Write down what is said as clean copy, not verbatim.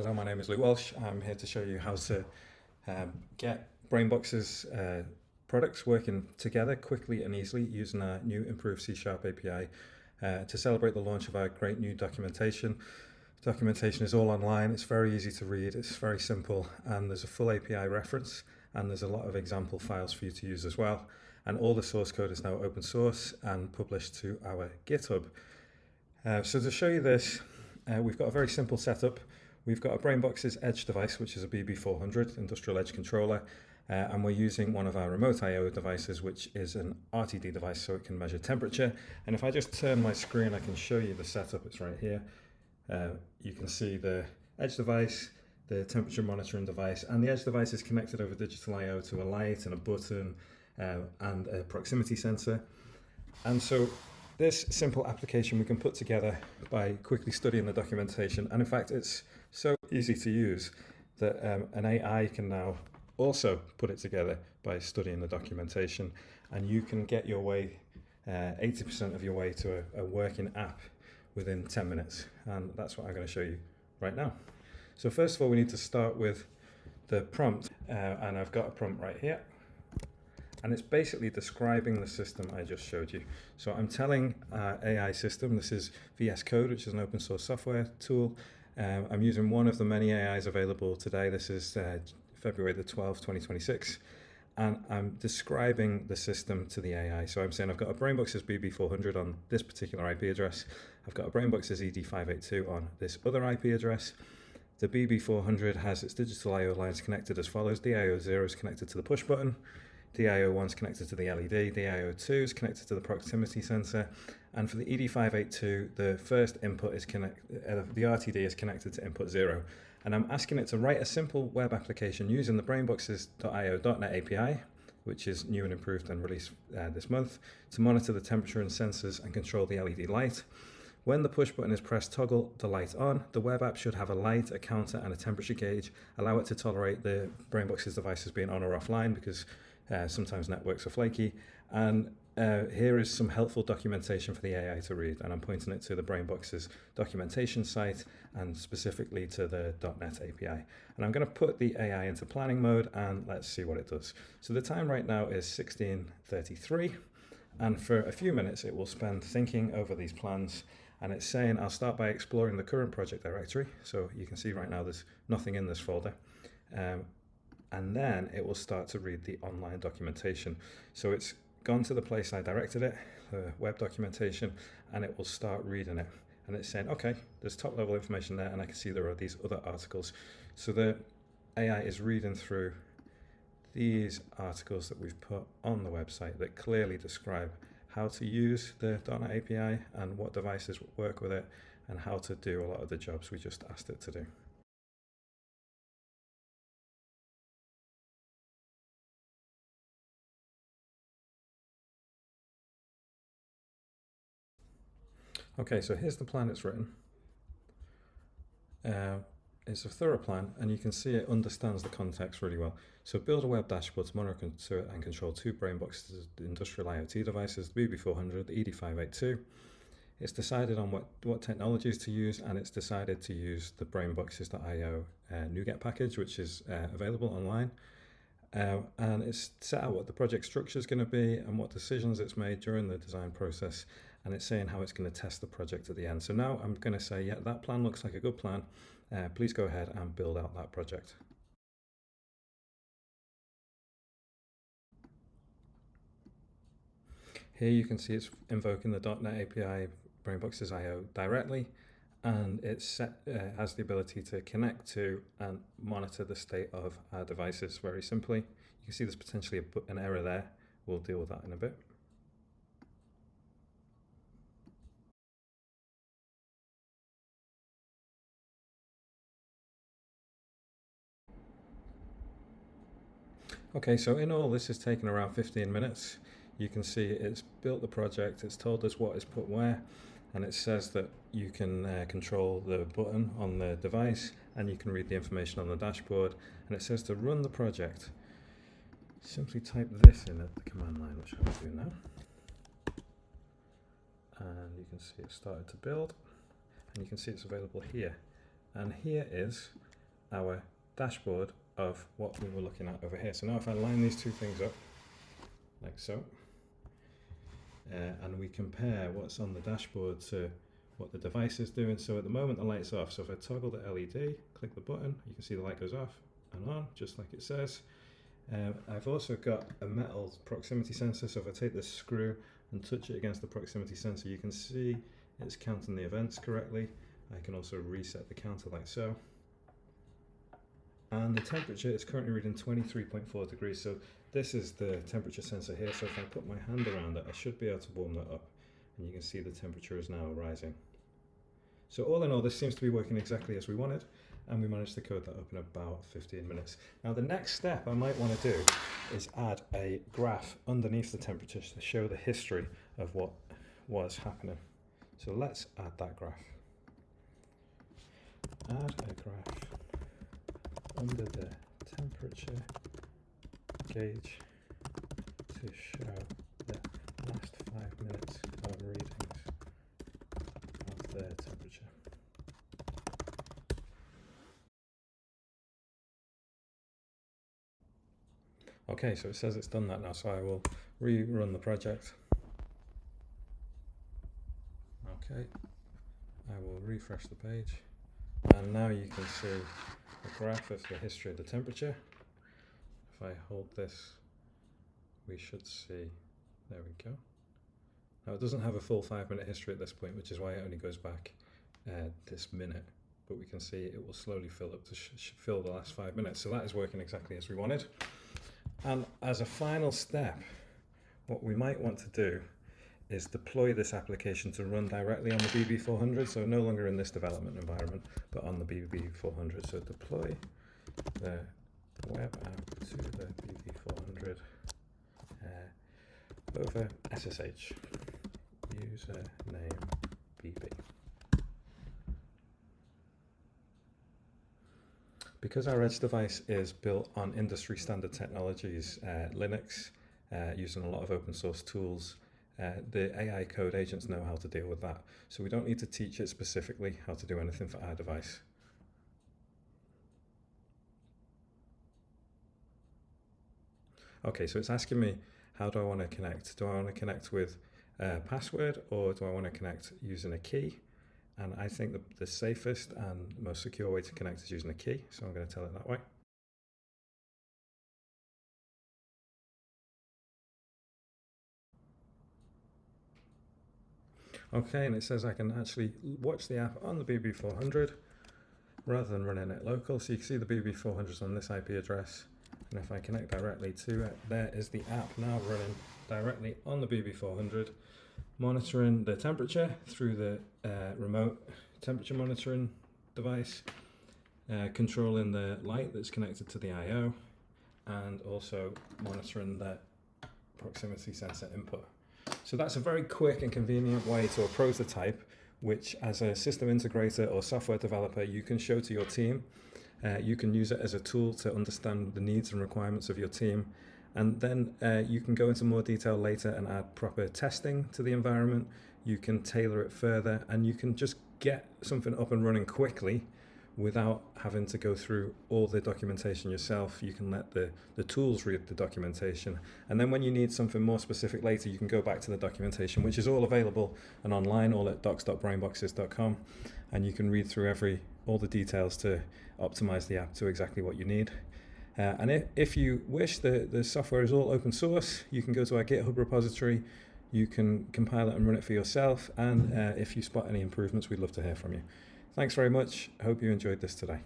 Hello, my name is Luke Walsh. I'm here to show you how to get Brainboxes products working together quickly and easily using our new improved C# API to celebrate the launch of our great new documentation. Documentation is all online, it's very easy to read, it's very simple, and there's a full API reference, and there's a lot of example files for you to use as well. And all the source code is now open source and published to our GitHub. So to show you this, we've got a very simple setup. We've got a Brainboxes Edge device, which is a BB400 industrial edge controller, and we're using one of our remote I/O devices, which is an RTD device, so it can measure temperature. And if I just turn my screen, I can show you the setup. It's right here. You can see the Edge device, the temperature monitoring device, and the Edge device is connected over digital I/O to a light and a button and a proximity sensor. And so this simple application we can put together by quickly studying the documentation, and in fact it's so easy to use that an AI can now also put it together by studying the documentation, and you can get your way 80% of your way to a working app within 10 minutes, and that's what I'm going to show you right now. So first of all, we need to start with the prompt, and I've got a prompt right here. And it's basically describing the system I just showed you. So I'm telling our AI system, this is VS Code, which is an open source software tool. I'm using one of the many AIs available today. This is February the 12th, 2026. And I'm describing the system to the AI. So I'm saying I've got a Brainboxes BB400 on this particular IP address. I've got a Brainboxes ED582 on this other IP address. The BB400 has its digital I/O lines connected as follows. DIO0 is connected to the push button. DIO1 is connected to the LED, DIO2 is connected to the proximity sensor, and for the ED582, the first input is the RTD is connected to input 0. And I'm asking it to write a simple web application using the Brainboxes.io.net API, which is new and improved and released this month, to monitor the temperature and sensors and control the LED light. When the push button is pressed, toggle the light on. The web app should have a light, a counter, and a temperature gauge. Allow it to tolerate the Brainboxes devices being on or offline, because sometimes networks are flaky. And here is some helpful documentation for the AI to read, and I'm pointing it to the Brainboxes documentation site and specifically to the .NET API. And I'm going to put the AI into planning mode, and let's see what it does. So the time right now is 16:33, and for a few minutes it will spend thinking over these plans. And it's saying I'll start by exploring the current project directory. So you can see right now there's nothing in this folder. And then it will start to read the online documentation. So it's gone to the place I directed it, the web documentation, and it will start reading it. And it's saying, okay, there's top level information there, and I can see there are these other articles. So the AI is reading through these articles that we've put on the website that clearly describe how to use the .NET API and what devices work with it and how to do a lot of the jobs we just asked it to do. Okay, so here's the plan it's written. It's a thorough plan, and you can see it understands the context really well. So build a web dashboard to monitor and control two Brainboxes industrial IoT devices, the BB400, the ED582. It's decided on what technologies to use, and it's decided to use the Brainboxes.io NuGet package, which is available online. And it's set out what the project structure is going to be and what decisions it's made during the design process, and it's saying how it's going to test the project at the end. So now I'm going to say, yeah, that plan looks like a good plan. Please go ahead and build out that project. Here you can see it's invoking the .NET API Brainboxes IO directly, and it has the ability to connect to and monitor the state of our devices very simply. You can see there's potentially an error there. We'll deal with that in a bit. Okay, so in all this has taken around 15 minutes. You can see it's built the project, it's told us what is put where, and it says that you can control the button on the device, and you can read the information on the dashboard, and it says to run the project. Simply type this in at the command line, which I'll do now. And you can see it started to build, and you can see it's available here. And here is our dashboard of what we were looking at over here. So now if I line these two things up, like so, and we compare what's on the dashboard to what the device is doing. So at the moment the light's off, so if I toggle the LED, click the button, you can see the light goes off and on, just like it says. I've also got a metal proximity sensor, so if I take this screw and touch it against the proximity sensor, you can see it's counting the events correctly. I can also reset the counter like so. And the temperature is currently reading 23.4 degrees, so this is the temperature sensor here, so if I put my hand around it, I should be able to warm that up, and you can see the temperature is now rising. So all in all, this seems to be working exactly as we wanted, and we managed to code that up in about 15 minutes. Now the next step I might want to do is add a graph underneath the temperatures to show the history of what was happening. So let's add that graph. Add a graph under the temperature gauge to show the last 5 minutes of readings of the temperature. Okay, so it says it's done that now, so I will rerun the project. Okay, I will refresh the page, and now you can see a graph of the history of the temperature. If I hold this, we should see, there we go. Now it doesn't have a full 5-minute history at this point, which is why it only goes back this minute, but we can see it will slowly fill up to fill the last 5 minutes. So that is working exactly as we wanted. And as a final step, what we might want to do is deploy this application to run directly on the BB400, so no longer in this development environment, but on the BB400. So deploy the web app to the BB400 over SSH, username BB. Because our edge device is built on industry standard technologies, Linux, using a lot of open source tools, the AI code agents know how to deal with that. So we don't need to teach it specifically how to do anything for our device. Okay, so it's asking me, how do I want to connect? Do I want to connect with a password, or do I want to connect using a key? And I think the safest and most secure way to connect is using a key, so I'm going to tell it that way. Okay, and it says I can actually watch the app on the BB400 rather than running it local. So you can see the BB400 is on this IP address, and if I connect directly to it, there is the app now running directly on the BB400, monitoring the temperature through the remote temperature monitoring device, controlling the light that's connected to the I/O, and also monitoring the proximity sensor input. So that's a very quick and convenient way to a prototype, which as a system integrator or software developer, you can show to your team. You can use it as a tool to understand the needs and requirements of your team. And then you can go into more detail later and add proper testing to the environment. You can tailor it further, and you can just get something up and running quickly without having to go through all the documentation yourself. You can let the tools read the documentation. And then when you need something more specific later, you can go back to the documentation, which is all available and online, all at docs.brainboxes.com. And you can read through all the details to optimize the app to exactly what you need. And if you wish, the software is all open source. You can go to our GitHub repository, you can compile it and run it for yourself, and if you spot any improvements, we'd love to hear from you. Thanks very much. I hope you enjoyed this today.